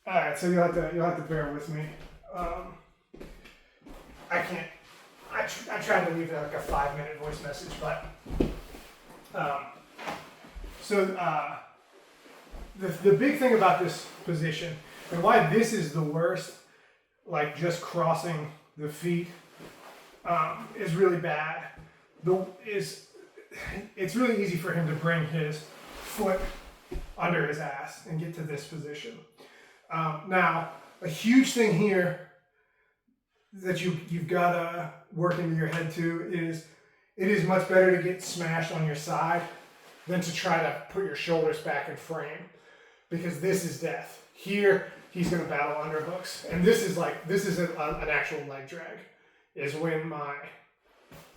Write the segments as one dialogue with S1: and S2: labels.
S1: All right, so you'll have to bear with me. I can't. I tried to leave like a 5-minute voice message, but the big thing about this position and why this is the worst, like just crossing the feet, is really bad. It's really easy for him to bring his foot under his ass and get to this position. Now, a huge thing here that you've got to work into your head too is it is much better to get smashed on your side than to try to put your shoulders back in frame, because this is death. Here, he's going to battle underhooks, and this is an actual leg drag, is when my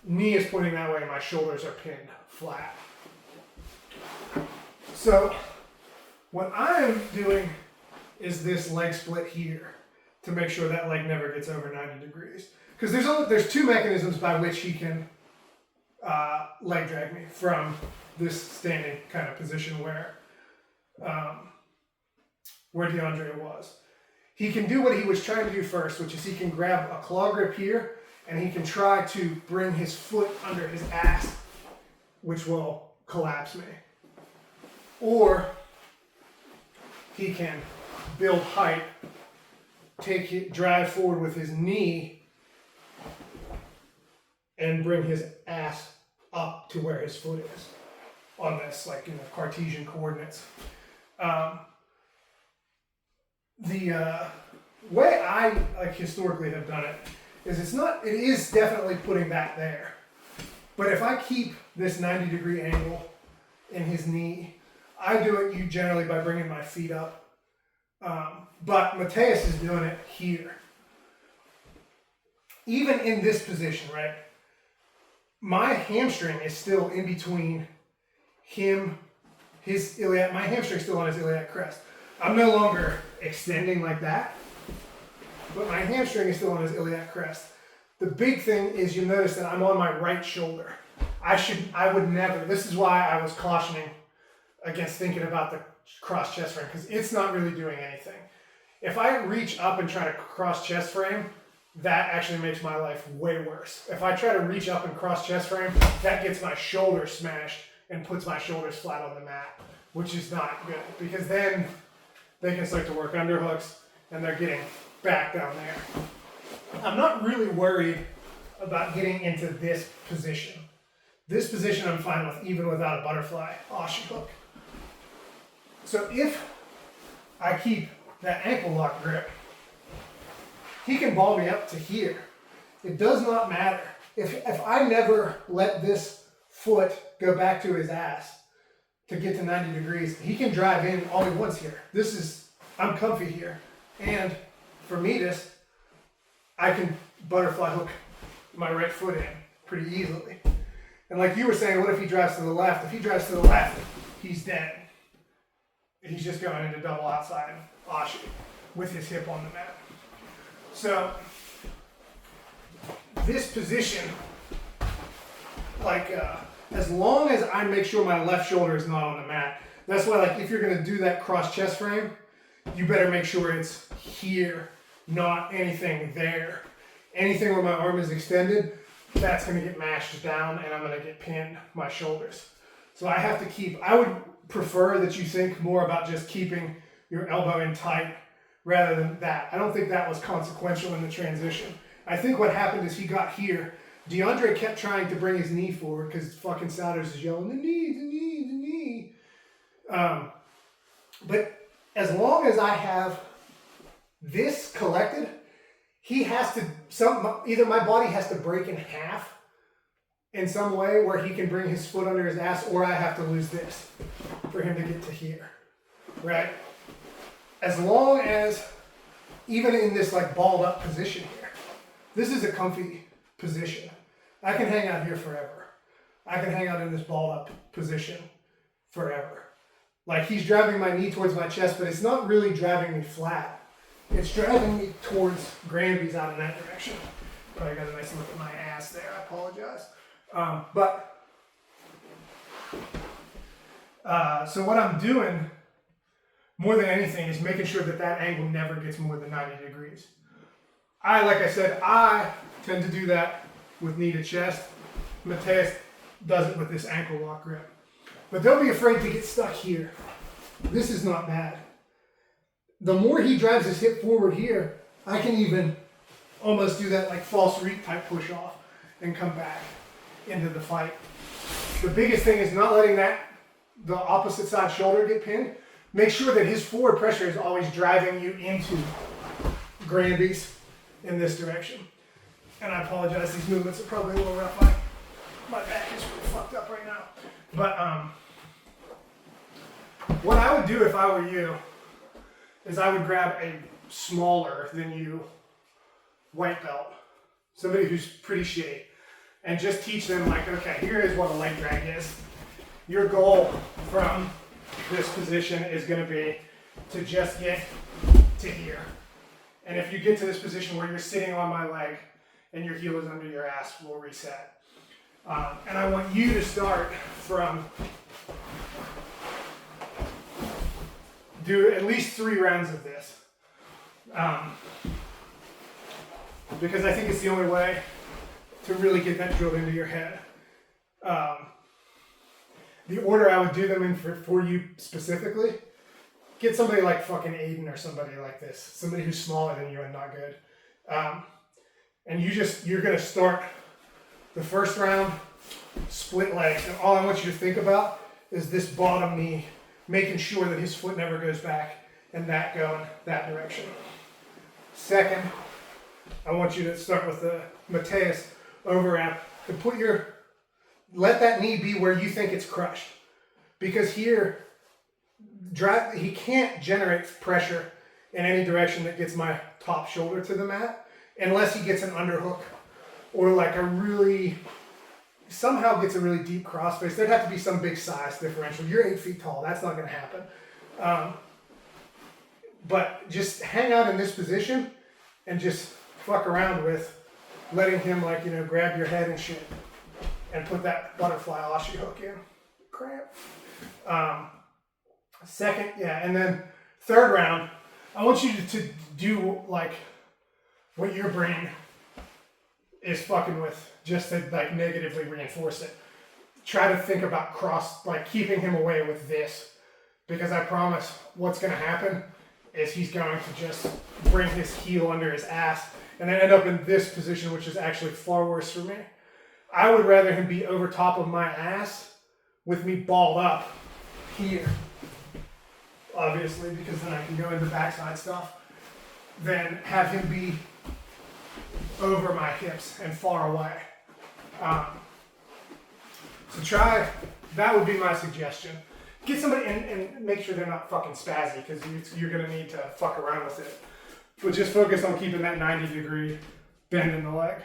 S1: knee is pointing that way and my shoulders are pinned flat. So what I'm doing is this leg split here to make sure that leg never gets over 90 degrees. Because there's two mechanisms by which he can leg drag me from this standing kind of position where DeAndre was. He can do what he was trying to do first, which is he can grab a claw grip here and he can try to bring his foot under his ass, which will collapse me. Or he can build height, drive forward with his knee, and bring his ass up to where his foot is on this, like in the Cartesian coordinates. The way I historically have done it is it is definitely putting that there. But if I keep this 90-degree angle in his knee, I do it generally by bringing my feet up. But Mateusz is doing it here. Even in this position, right? My hamstring is still in between him, his iliac. My hamstring's still on his iliac crest. I'm no longer extending like that, but my hamstring is still on his iliac crest. The big thing is you notice that I'm on my right shoulder. I would never. This is why I was cautioning against thinking about the cross chest frame, because it's not really doing anything. If I reach up and try to cross chest frame, that actually makes my life way worse. If I try to reach up and cross chest frame, that gets my shoulder smashed and puts my shoulders flat on the mat, which is not good, because then they can start to work underhooks and they're getting back down there. I'm not really worried about getting into this position. This position I'm fine with, even without a butterfly Aussie hook. So if I keep that ankle lock grip, he can ball me up to here. It does not matter. If I never let this foot go back to his ass to get to 90 degrees, he can drive in all he wants here. I'm comfy here. And for meatus, I can butterfly hook my right foot in pretty easily. And like you were saying, what if he drives to the left? If he drives to the left, he's dead. He's just going into double outside Aussie with his hip on the mat. So this position, as long as I make sure my left shoulder is not on the mat, that's why if you're going to do that cross chest frame, you better make sure it's here, not anything there. Anything where my arm is extended, that's going to get mashed down and I'm going to get pinned my shoulders. So I would prefer that you think more about just keeping your elbow in tight rather than that. I don't think that was consequential in the transition. I think what happened is he got here. DeAndre kept trying to bring his knee forward because fucking Souders is yelling, the knee. But as long as I have this collected, either my body has to break in half in some way where he can bring his foot under his ass, or I have to lose this for him to get to here, right? As long as, even in this balled up position here, this is a comfy position. I can hang out here forever. I can hang out in this balled up position forever. He's driving my knee towards my chest, but it's not really driving me flat. It's driving me towards Granby's out in that direction. Probably got a nice look at my ass there, I apologize. So what I'm doing more than anything, is making sure that that angle never gets more than 90 degrees. Like I said, I tend to do that with knee to chest. Mateusz does it with this ankle lock grip. But don't be afraid to get stuck here. This is not bad. The more he drives his hip forward here, I can even almost do that like false reap type push off and come back into the fight. The biggest thing is not letting the opposite side shoulder get pinned. Make sure that his forward pressure is always driving you into Granby's in this direction. And I apologize, these movements are probably a little rough. My back is really fucked up right now. But what I would do if I were you is I would grab a smaller than you white belt, somebody who's pretty shitty, and just teach them like, okay, here is what a leg drag is. Your goal from this position is going to be to just get to here. And if you get to this position where you're sitting on my leg and your heel is under your ass, we'll reset. And I want you to start from, do at least 3 rounds of this. Because I think it's the only way to really get that drilled into your head. The order I would do them in for you specifically, get somebody like fucking Aiden or somebody like this, somebody who's smaller than you and not good. And you're gonna start the first round, split legs, and all I want you to think about is this bottom knee, making sure that his foot never goes back and that going that direction. Second, I want you to start with the Mateusz overwrap and let that knee be where you think it's crushed. Because here, he can't generate pressure in any direction that gets my top shoulder to the mat unless he gets an underhook or like somehow gets a really deep crossface. There'd have to be some big size differential. You're 8 feet tall. That's not going to happen. But just hang out in this position and just fuck around with letting him grab your head and shit and put that butterfly Aussie hook in. Cramp. Second, and then third round, I want you to do like what your brain is fucking with, just to like negatively reinforce it. Try to think about keeping him away with this, because I promise what's going to happen is he's going to just bring his heel under his ass and then end up in this position, which is actually far worse for me. I would rather him be over top of my ass with me balled up here, obviously, because then I can go into backside stuff, than have him be over my hips and far away. So that would be my suggestion. Get somebody and make sure they're not fucking spazzy, because you're going to need to fuck around with it. But just focus on keeping that 90-degree bend in the leg.